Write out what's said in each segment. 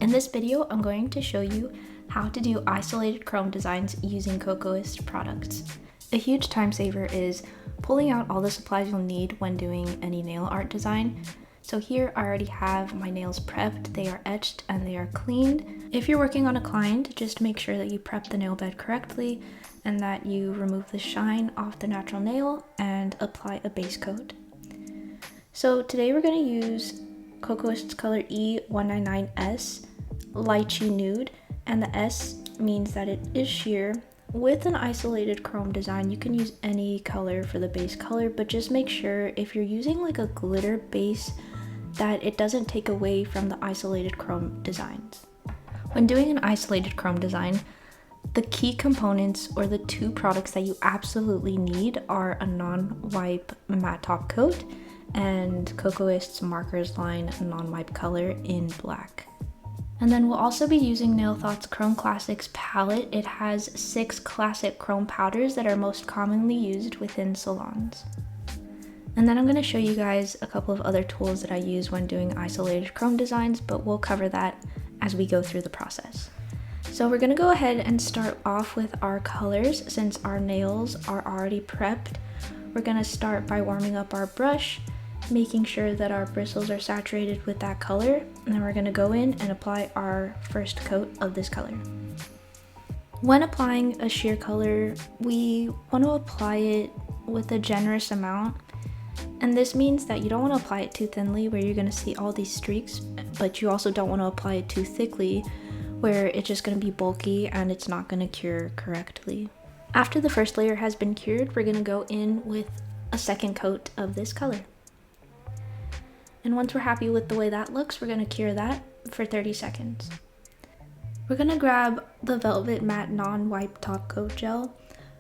In this video, I'm going to show you how to do isolated chrome designs using Kokoist products. A huge time saver is pulling out all the supplies you'll need when doing any nail art design. So here I already have my nails prepped, they are etched and they are cleaned. If you're working on a client, just make sure that you prep the nail bed correctly and that you remove the shine off the natural nail and apply a base coat. So today we're going to use Kokoist's color E199S, Lychee Nude, and the S means that it is sheer. With an isolated chrome design, you can use any color for the base color, but just make sure if you're using like a glitter base that it doesn't take away from the isolated chrome designs. When doing an isolated chrome design, the key components or the two products that you absolutely need are a non-wipe matte top coat and Kokoist's Markers line non-wipe color in black. And then we'll also be using Nail Thought's Chrome Classics palette. It has 6 classic chrome powders that are most commonly used within salons. And then I'm going to show you guys a couple of other tools that I use when doing isolated chrome designs, but we'll cover that as we go through the process. So we're going to go ahead and start off with our colors. Since our nails are already prepped, we're going to start by warming up our brush, making sure that our bristles are saturated with that color, and then we're going to go in and apply our first coat of this color. When applying a sheer color, we want to apply it with a generous amount, and this means that you don't want to apply it too thinly where you're going to see all these streaks, but you also don't want to apply it too thickly where it's just going to be bulky and it's not going to cure correctly. After the first layer has been cured, we're going to go in with a second coat of this color. And once we're happy with the way that looks, we're going to cure that for 30 seconds. We're going to grab the Velvet Matte Non-Wipe Top Coat Gel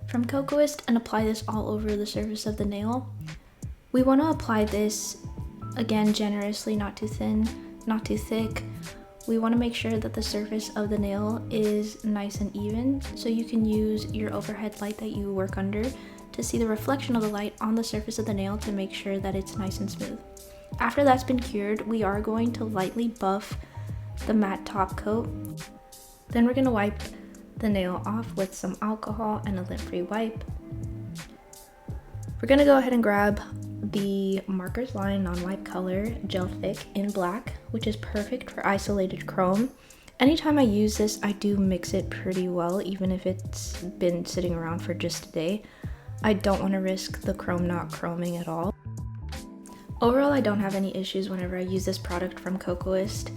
from Kokoist and apply this all over the surface of the nail. We want to apply this, again, generously, not too thin, not too thick. We want to make sure that the surface of the nail is nice and even, so you can use your overhead light that you work under to see the reflection of the light on the surface of the nail to make sure that it's nice and smooth. After that's been cured, we are going to lightly buff the matte top coat. Then we're going to wipe the nail off with some alcohol and a lint-free wipe. We're going to go ahead and grab the Markers line non-wipe color gel thick in black, which is perfect for isolated chrome. Anytime I use this, I do mix it pretty well, even if it's been sitting around for just a day. I don't want to risk the chrome not chroming at all. Overall, I don't have any issues whenever I use this product from Kokoist.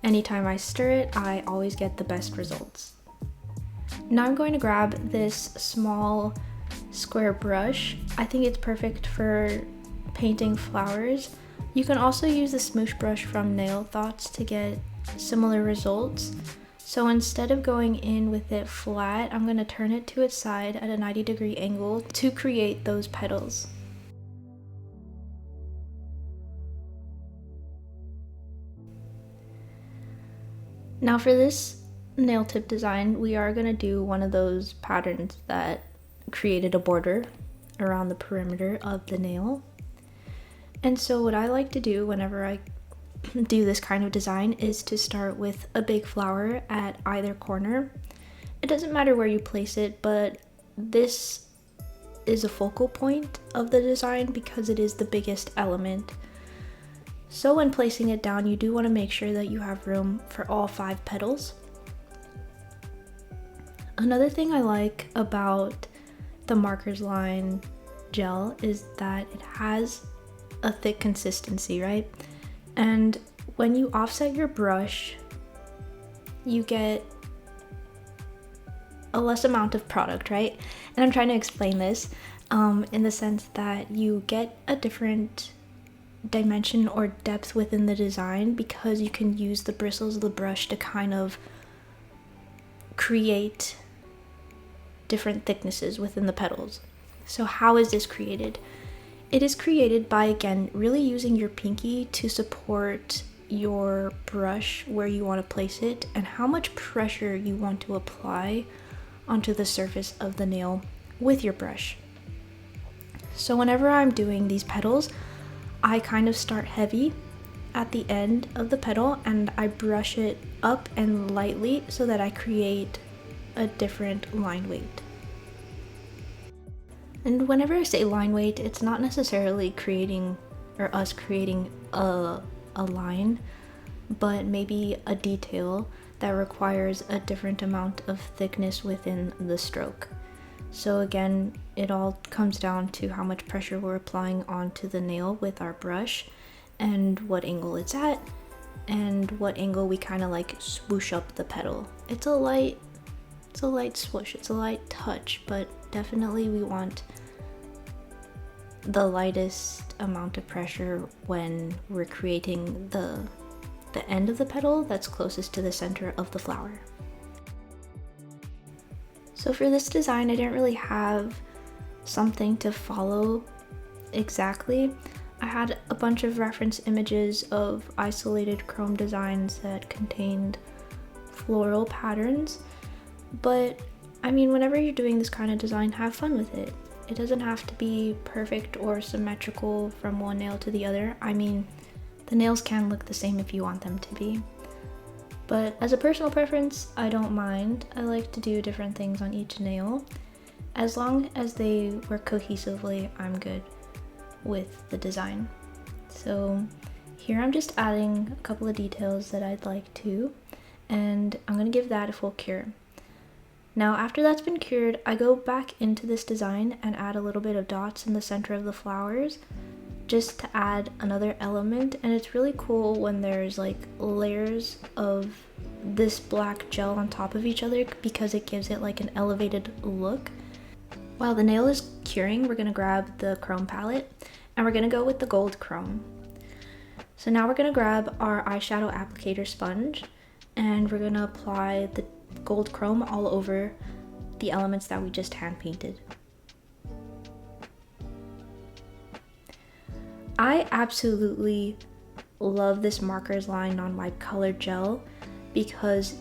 Anytime I stir it, I always get the best results. Now I'm going to grab this small square brush. I think it's perfect for painting flowers. You can also use the smoosh brush from Nail Thoughts to get similar results. So instead of going in with it flat, I'm going to turn it to its side at a 90-degree angle to create those petals. Now for this nail tip design, we are going to do one of those patterns that created a border around the perimeter of the nail. And so what I like to do whenever I do this kind of design is to start with a big flower at either corner. It doesn't matter where you place it, but this is a focal point of the design because it is the biggest element. So when placing it down, you do want to make sure that you have room for all 5 petals. Another thing I like about the Markers line gel is that it has a thick consistency, right? And when you offset your brush, you get a less amount of product, right? And I'm trying to explain this in the sense that you get a different dimension or depth within the design because you can use the bristles of the brush to kind of create different thicknesses within the petals. So how is this created? It is created by, again, really using your pinky to support your brush where you want to place it and how much pressure you want to apply onto the surface of the nail with your brush. So whenever I'm doing these petals, I kind of start heavy at the end of the petal and I brush it up and lightly so that I create a different line weight. And whenever I say line weight, it's not necessarily creating or us creating a line, but maybe a detail that requires a different amount of thickness within the stroke. So again, it all comes down to how much pressure we're applying onto the nail with our brush and what angle it's at and what angle we kind of like swoosh up the petal. It's a light swoosh, it's a light touch, but definitely we want the lightest amount of pressure when we're creating the end of the petal that's closest to the center of the flower. So for this design, I didn't really have something to follow exactly. I had a bunch of reference images of isolated chrome designs that contained floral patterns, but I mean, whenever you're doing this kind of design, have fun with it. It doesn't have to be perfect or symmetrical from one nail to the other. I mean, the nails can look the same if you want them to be. But as a personal preference, I don't mind. I like to do different things on each nail. As long as they work cohesively, I'm good with the design. So here I'm just adding a couple of details that I'd like to, and I'm gonna give that a full cure. Now after that's been cured, I go back into this design and add a little bit of dots in the center of the flowers just to add another element, and it's really cool when there's like layers of this black gel on top of each other because it gives it like an elevated look. While the nail is curing, we're gonna grab the chrome palette and we're gonna go with the gold chrome. So now we're gonna grab our eyeshadow applicator sponge and we're gonna apply the gold chrome all over the elements that we just hand painted. I absolutely love this Markers Line non-wipe colored gel because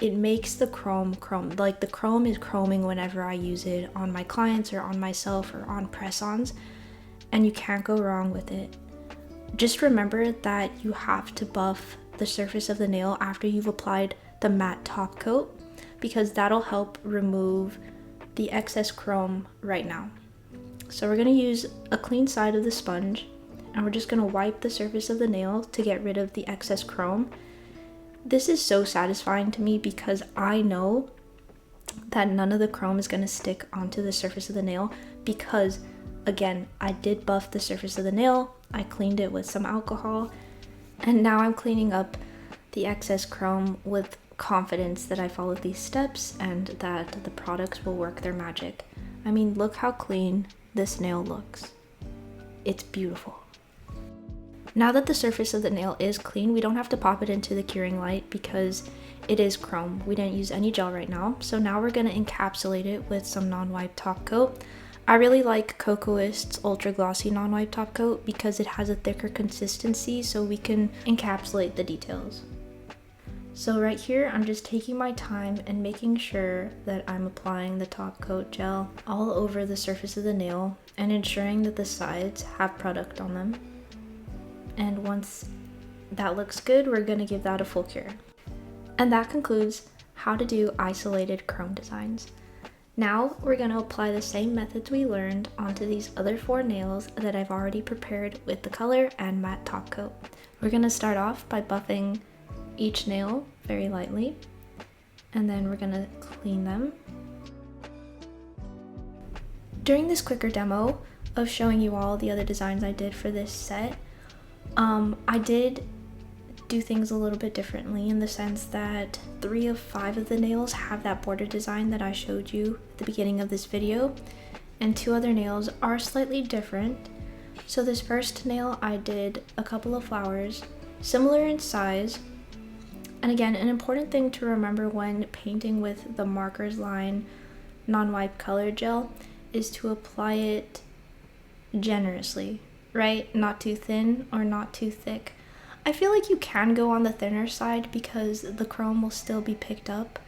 it makes the chrome, like the chrome is chroming whenever I use it on my clients or on myself or on press-ons, and you can't go wrong with it. Just remember that you have to buff the surface of the nail after you've applied the matte top coat because that'll help remove the excess chrome right now. So we're gonna use a clean side of the sponge and we're just gonna wipe the surface of the nail to get rid of the excess chrome. This is so satisfying to me because I know that none of the chrome is gonna stick onto the surface of the nail because, again, I did buff the surface of the nail, I cleaned it with some alcohol, and now I'm cleaning up the excess chrome with confidence that I followed these steps and that the products will work their magic. I mean, look how clean this nail looks. It's beautiful. Now that the surface of the nail is clean, we don't have to pop it into the curing light because it is chrome. We didn't use any gel right now. So now we're gonna encapsulate it with some non-wipe top coat. I really like Kokoist's Ultra Glossy non-wipe top coat because it has a thicker consistency so we can encapsulate the details. So right here, I'm just taking my time and making sure that I'm applying the top coat gel all over the surface of the nail and ensuring that the sides have product on them. And once that looks good, we're gonna give that a full cure. And that concludes how to do isolated chrome designs. Now we're gonna apply the same methods we learned onto these other 4 nails that I've already prepared with the color and matte top coat. We're gonna start off by buffing each nail very lightly, and then we're gonna clean them. During this quicker demo of showing you all the other designs I did for this set, I did do things a little bit differently in the sense that 3 of 5 of the nails have that border design that I showed you at the beginning of this video, and 2 other nails are slightly different. So this first nail I did a couple of flowers, similar in size. And again, an important thing to remember when painting with the Markers Line non-wipe color gel is to apply it generously, right? Not too thin or not too thick. I feel like you can go on the thinner side because the chrome will still be picked up,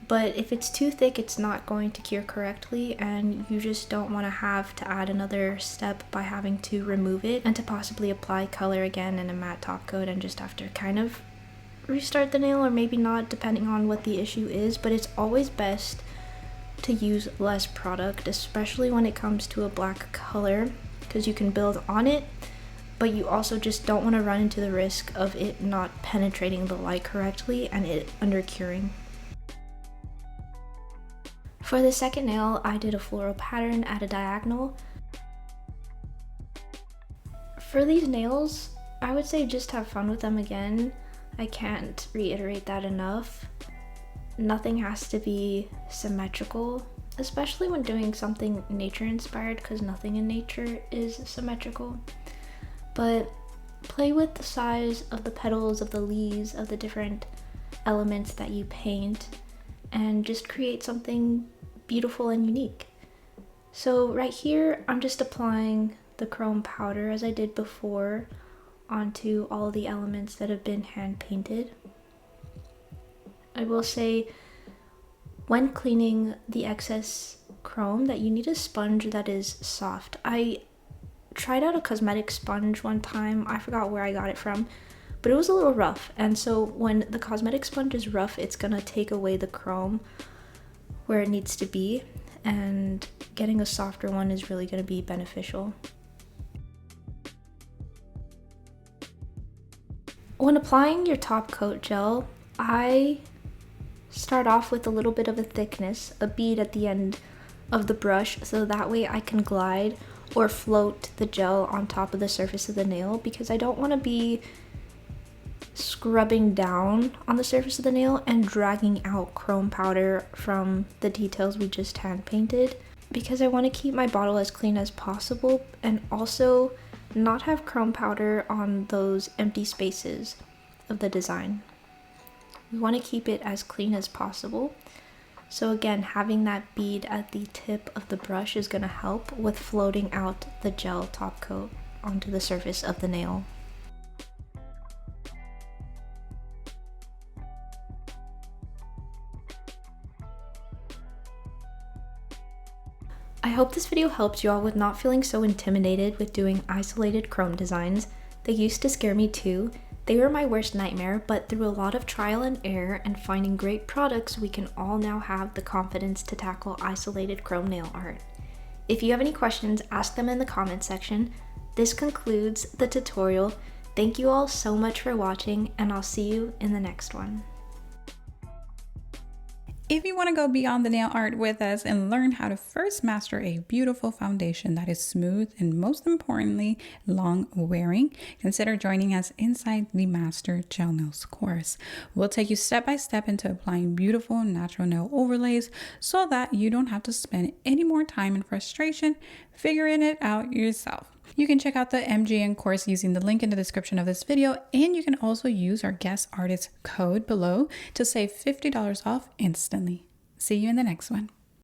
but if it's too thick, it's not going to cure correctly, and you just don't want to have to add another step by having to remove it and to possibly apply color again and a matte top coat and just have to kind of restart the nail, or maybe not, depending on what the issue is. But it's always best to use less product, especially when it comes to a black color, because you can build on it, but you also just don't want to run into the risk of it not penetrating the light correctly and it under curing. For the second nail, I did a floral pattern at a diagonal. For these nails, I would say just have fun with them again. I can't reiterate that enough. Nothing has to be symmetrical, especially when doing something nature inspired, because nothing in nature is symmetrical. But play with the size of the petals, of the leaves, of the different elements that you paint, and just create something beautiful and unique. So right here, I'm just applying the chrome powder as I did before onto all the elements that have been hand painted. I will say, when cleaning the excess chrome, that you need a sponge that is soft. I tried out a cosmetic sponge one time, I forgot where I got it from, but it was a little rough, and so when the cosmetic sponge is rough, it's gonna take away the chrome where it needs to be, and getting a softer one is really gonna be beneficial. When applying your top coat gel, I start off with a little bit of a thickness, a bead at the end of the brush, so that way I can glide or float the gel on top of the surface of the nail, because I don't want to be scrubbing down on the surface of the nail and dragging out chrome powder from the details we just hand painted, because I want to keep my bottle as clean as possible and also not have chrome powder on those empty spaces of the design. We want to keep it as clean as possible. So again, having that bead at the tip of the brush is going to help with floating out the gel top coat onto the surface of the nail. I hope this video helped you all with not feeling so intimidated with doing isolated chrome designs. They used to scare me too. They were my worst nightmare, but through a lot of trial and error and finding great products, we can all now have the confidence to tackle isolated chrome nail art. If you have any questions, ask them in the comment section. This concludes the tutorial. Thank you all so much for watching, and I'll see you in the next one. If you want to go beyond the nail art with us and learn how to first master a beautiful foundation that is smooth and most importantly, long wearing, consider joining us inside the Master Gel Nails course. We'll take you step by step into applying beautiful natural nail overlays so that you don't have to spend any more time in frustration figuring it out yourself. You can check out the MGN course using the link in the description of this video, and you can also use our guest artist code below to save $50 off instantly. See you in the next one.